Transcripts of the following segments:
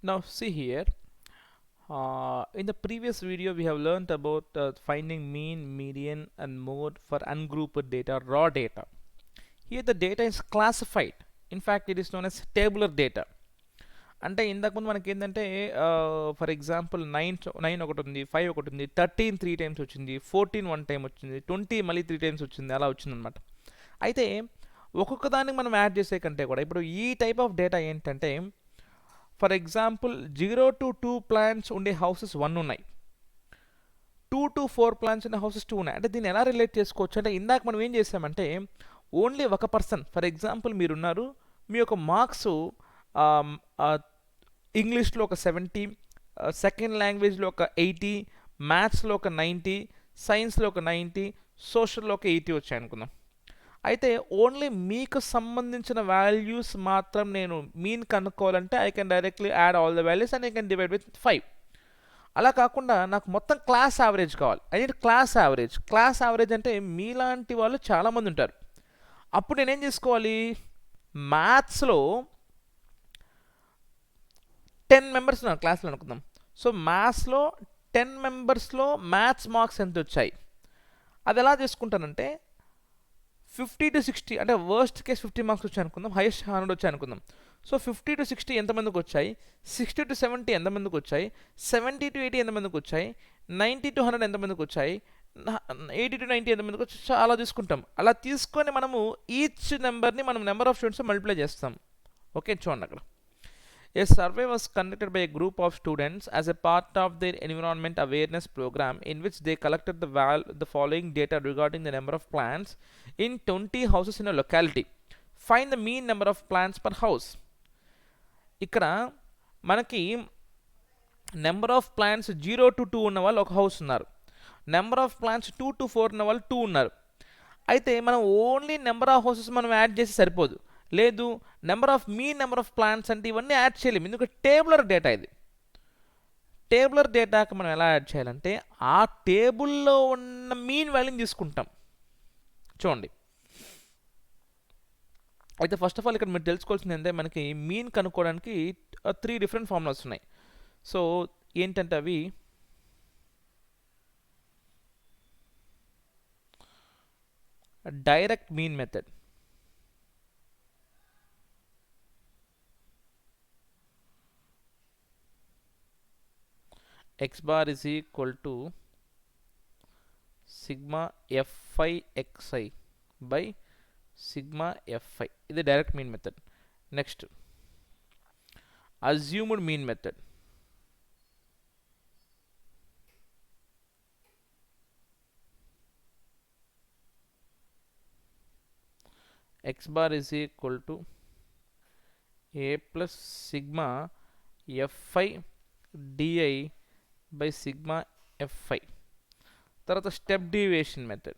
Now see here, in the previous video we have learned about finding mean, median and mode for ungrouped data, raw data. Here the data is classified. In fact, it is known as tabular data. అంటే ఇంతకుముందు మనకి ఏంటంటే for example nine ఒకటి ఉంది, 5 ఒకటి ఉంది, 13 3 times వచ్చింది, 14 1 time వచ్చింది, 20 మళ్ళీ 3 టైమ్స్ వచ్చింది, అలా వచ్చిందనమాట. అయితే ఒక్కొక్క దానికి మనం యాడ్ చేసే కంటే కూడా ఇప్పుడు ఈ టైప్ ఆఫ్ డేటా ఏంటంటే, ఫర్ ఎగ్జాంపుల్ 0 to 2 ప్లాన్స్ ఉండే హౌసెస్ 1 ఉన్నాయి, 2 to 4 ప్లాన్స్ ఉండే హౌసెస్ 2 ఉన్నాయి. అంటే దీన్ని ఎలా రిలేట్ చేసుకోవచ్చు అంటే, ఇందాక మనం ఏం చేసామంటే ఓన్లీ ఒక పర్సన్, ఫర్ ఎగ్జాంపుల్ మీరున్నారు, మీ యొక్క మార్క్స్ ఇంగ్లీష్లో ఒక 70, సెకండ్ లాంగ్వేజ్లో ఒక 80, మ్యాథ్స్లో ఒక 90, సైన్స్లో ఒక 90, సోషల్లో ఒక 80 వచ్చాయి అనుకుందాం. అయితే ఓన్లీ మీకు సంబంధించిన వాల్యూస్ మాత్రం నేను మీన్ కనుక్కోవాలంటే I can directly add all the values and I can divide with 5. అలా కాకుండా నాకు మొత్తం క్లాస్ యావరేజ్ కావాలి. I need class average. Class average అంటే మీలాంటి వాళ్ళు చాలామంది ఉంటారు. అప్పుడు నేనేం చేసుకోవాలి, మ్యాథ్స్లో 10 మెంబర్స్ ఉన్నారు క్లాస్లో అనుకుందాం. సో మ్యాథ్స్లో 10 మెంబర్స్లో మ్యాథ్స్ మార్క్స్ ఎంత వచ్చాయి, అది ఎలా చేసుకుంటానంటే 50 to 60, అంటే వర్స్ట్ కేస్ 50 మార్క్స్ వచ్చాయి అనుకుందాం, హైయెస్ట్ 100 వచ్చాయి అనుకుందాం. సో 50 to 60 ఎంతమందికి వచ్చాయి, 60 to 70 ఎంతమందికి వచ్చాయి, 70 to 80 ఎంతమందికి వచ్చాయి, 90 to 100 ఎంతమందికి వచ్చాయి, 80 to 90 ఎంతమందికి వచ్చి అలా తీసుకుంటాం. అలా తీసుకొని మనము ఈచ్ నెంబర్ని మనం నెంబర్ ఆఫ్ స్టూడెంట్స్ మల్టిప్లై చేస్తాం. ఓకే, చూడండి అక్కడ. A survey was conducted by a group of students as a part of their environment awareness program, in which they collected the following data regarding the number of plants in 20 houses in a locality. Find the mean number of plants per house. ఇక్కడ మనకి number of plants 0 to 2 ఉన్న వాళ్ళు ఒక house ఉన్నారు, number of plants 2 to 4 ఉన్న వాళ్ళు 2 ఉన్నారు. అయితే మనం ఓన్లీ నెంబర్ ఆఫ్ హౌసెస్ మనం యాడ్ చేసి సరిపోదు, లేదు నెంబర్ ఆఫ్ ప్లాంట్స్ అంటే ఇవన్నీ యాడ్ చేయలేము, ఎందుకంటే టేబులర్ డేటా ఇది. టేబులర్ డేటాకి మనం ఎలా యాడ్ చేయాలంటే ఆ టేబుల్లో ఉన్న మీన్ వాల్యూని తీసుకుంటాం. చూడండి, అయితే ఫస్ట్ ఆఫ్ ఆల్ ఇక్కడ మీరు తెలుసుకోవాల్సింది ఏంటంటే మనకి మీన్ కనుక్కోవడానికి 3 డిఫరెంట్ ఫార్ములాస్ ఉన్నాయి. సో ఏంటంటే అవి direct mean method, x bar is equal to sigma fi xi by sigma fi. ఇది direct mean method. Next assumed mean method, x bar is equal to a plus sigma fi di by sigma fi. తర్వాత step deviation method,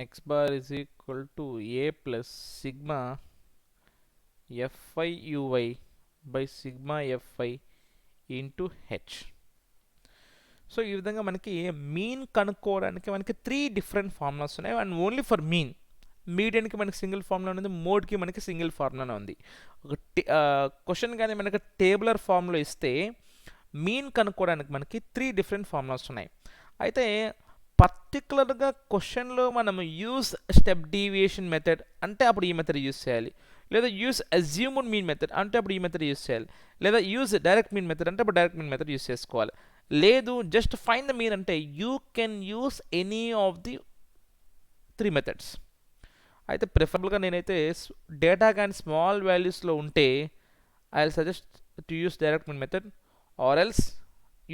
x bar is equal to a plus sigma fi ui by sigma fi into h. So ఈ విధంగా మనకి mean కనుక్కోవడానికి మనకి 3 different formulas ఉన్నాయి. And only for mean, మీడియన్కి మనకి single formula ఉంది, మోడ్కి మనకి సింగిల్ ఫార్ములానే ఉంది. ఒక క్వశ్చన్ కానీ మనకి టేబులర్ ఫార్ములా ఇస్తే మీన్ కనుక్కోవడానికి మనకి 3 డిఫరెంట్ ఫార్ములాస్ ఉన్నాయి. అయితే పర్టికులర్గా క్వశ్చన్లో మనం యూజ్ స్టెప్ డీవియేషన్ మెథడ్ అంటే అప్పుడు ఈ మెథడ్ యూజ్ చేయాలి, లేదా యూజ్ అజ్యూమ్డ్ మీన్ మెథడ్ అంటే అప్పుడు ఈ మెథడ్ యూజ్ చేయాలి, లేదా యూజ్ డైరెక్ట్ మీన్ మెథడ్ అంటే అప్పుడు డైరెక్ట్ మీన్ మెథడ్ యూజ్ చేసుకోవాలి. లేదు జస్ట్ ఫైండ్ ద మీన్ అంటే you can use any of the 3 methods. అయితే ప్రిఫరబుల్గా నేనైతే డేటా కానీ స్మాల్ వాల్యూస్లో ఉంటే I will suggest to use direct mean method or else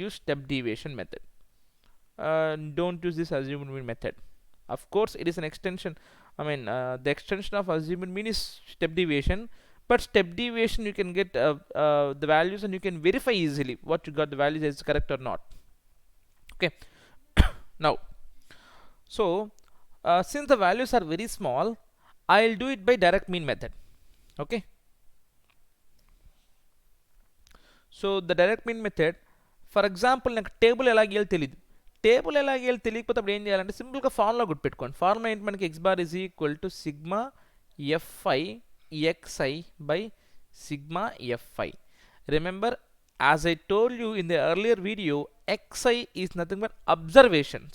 use step deviation method. Don't use this assumed mean method. Of course it is an extension, the extension of assumed mean is step deviation, but step deviation you can get the values and you can verify easily what you got the values is correct or not. Okay. Now so since the values are very small, I'll do it by direct mean method. Okay, so the direct mean method, for example నాకు table ఎలా గీయాలో తెలియదు, table ఎలా గీయాలి తెలియకపోతే అప్పుడు ఏం చేయాలంటే సింపుల్గా ఫార్ములా గుర్తుపెట్టుకోండి. ఫార్ములా ఏంటి మనకి x bar is equal to sigma fi xi by sigma fi. Remember, as I told you in the earlier video, xi is nothing but observations,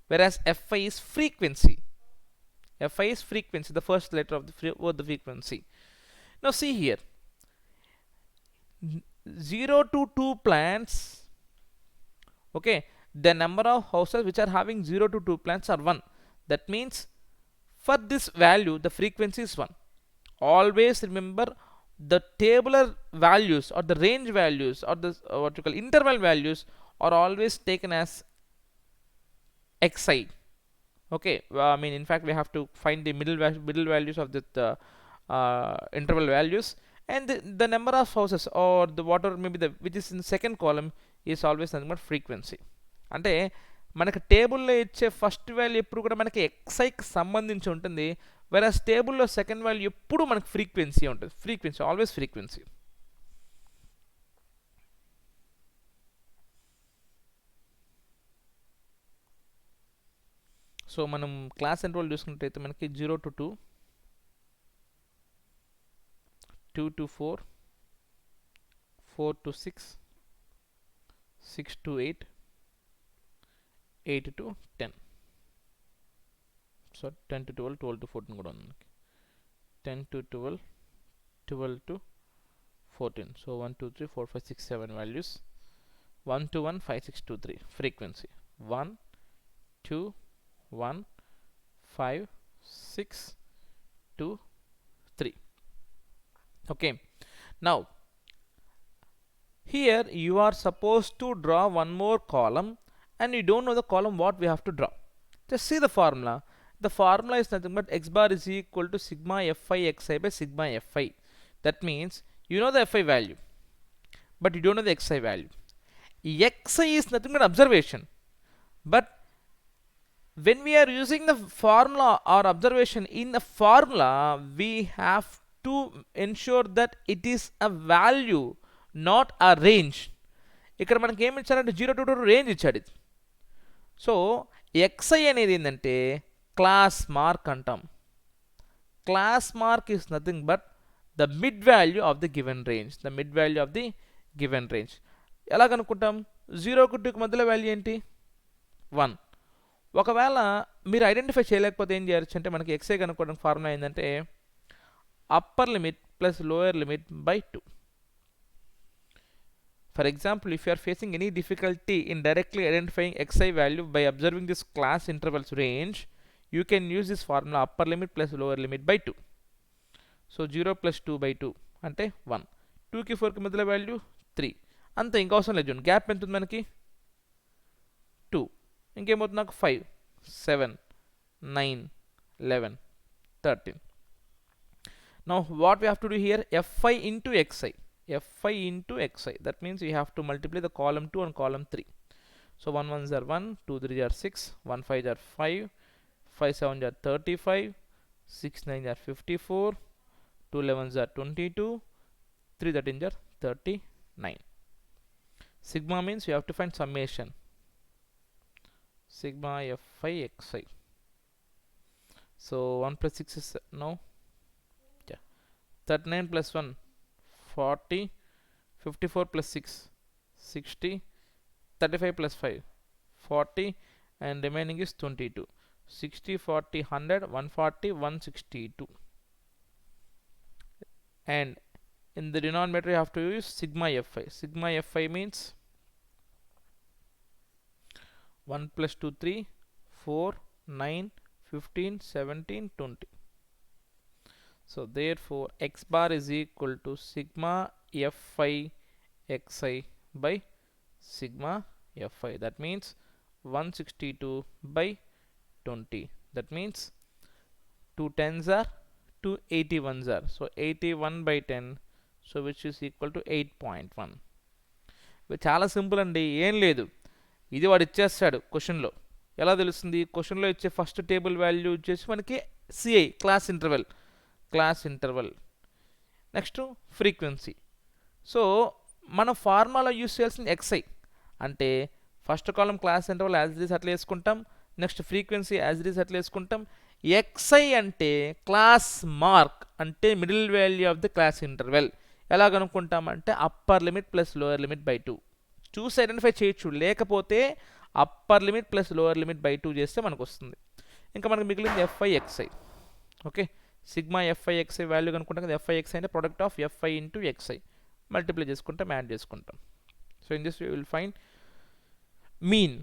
whereas fi is frequency. Fi is frequency, the first letter of the frequency. Now see here, 0 to 2 plants, okay, the number of houses which are having 0 to 2 plants are 1. That means for this value the frequency is 1. Always remember the tabular values or the range values or the what you call interval values are always taken as xi. Okay, I mean, in fact, we have to find the middle values of the interval values, and the number of houses or the whatever maybe the which is in the second column is always nothing but frequency. అంటే మనకి టేబుల్లో ఇచ్చే first value ఎప్పుడు కూడా మనకి ఎక్సైకి సంబంధించి ఉంటుంది, వెరాస్ టేబుల్లో సెకండ్ వాల్యూ ఎప్పుడు మనకి ఫ్రీక్వెన్సీ ఉంటుంది. Frequency, always frequency. సో మనం క్లాస్ ఎన్రోల్ చూసుకున్నట్టయితే మనకి 0 to 2, 2 to 4, 4 to 6, 6 to 8, 8 to 10. So 10 to 12, 12 to 14 కూడా ఉంది మనకి. 10 to 12, 12 to 14. So 1 2 3 4 5 6 7 values. 1 to 1 5 6 2 3 frequency. 1 2 1 5 6 2 3. Okay, now here you are supposed to draw one more column and you don't know the column what we have to draw. Just see the formula. The formula is nothing but x bar is equal to sigma fi xi by sigma fi. That means you know the fi value but you don't know the xi value. Xi is nothing but observation, but when we are using the formula or observation in the formula, we have to ensure that it is a value, not a range. ఇక్కడ మనకి ఏమి ఇచ్చారంటే 0 to 2 range ఇచ్చాడు ఇది. So xi అనేది ఏంటంటే class mark అంటాం. Class mark is nothing but the mid value of the given range. The mid value of the given range ఎలా కనుక్కుంటాం? 0 కు 2 కి మధ్యలో వాల్యూ ఏంటి? 1. ఒకవేళ మీరు ఐడెంటిఫై చేయలేకపోతే ఏం చేయొచ్చు అంటే మనకి xi కనుక్కోవడానికి ఫార్ములా ఏంటంటే upper limit plus lower limit by 2. For example, if you are facing any difficulty in directly identifying xi value by observing this class intervals range, you can use this formula upper limit plus lower limit by 2. So 0 plus 2 by 2 అంటే 1. 2 కి 4 కి మధ్యలో value 3. అంతే, ఇంకా అవసరం లేదు. చూడండి gap ఎంత ఉంది మనకి? 2. ఇంకేమవుతుంది నాకు? 5 7 9 11 13. Now what we have to do here? fi into xi. fi into xi. That means we have to multiply the column 2 and column 3. So 1 1s are 1, 2 3s are 6, 1 5s are 5, 5 7s are 35, 6 9s are 54, 2 11s are 22, 3 13s are 39. Sigma means you have to find summation. Sigma fi xi. So 1 plus 6 is no. Yeah. 39 plus 1 40, 54 plus 6 60, 35 plus 5 40, and remaining is 22. 60 40 100 140 162. And in the denominator you have to use sigma fi. Sigma fi means 1 plus 2 3 4 9 15 17 20. So therefore x bar is equal to sigma fi xi by sigma fi. That means 162 by 20. That means 2 10s are 2 81s are. So 81 by 10. So which is equal to 8.1. చాలా simple అండి, ఏం లేదు. ఇది వాడు ఇచ్చేస్తాడు క్వశ్చన్లో. ఎలా తెలుస్తుంది? క్వశ్చన్లో ఇచ్చే ఫస్ట్ టేబుల్ వాల్యూ వచ్చేసి మనకి CI class interval. Next frequency. So మన ఫార్ములా యూస్ చేయాల్సింది xi. అంటే first column class interval as it is అట్లా వేసుకుంటాం. Next frequency as it is అట్లా వేసుకుంటాం. xi అంటే క్లాస్ మార్క్ అంటే middle value of the class interval. ఎలా కనుక్కుంటామంటే upper limit plus lower limit by 2 చూసి ఐడెంటిఫై చేయొచ్చు, లేకపోతే upper limit plus lower limit by 2 చేస్తే మనకు వస్తుంది. ఇంకా మనకు మిగిలింది FI okay. Sigma FI value కనుక్కుంటాం కదా. FI అంటే product of FI into XI multiply చేసుకుంటాం, యాడ్ చేసుకుంటాం. So in this we will find mean.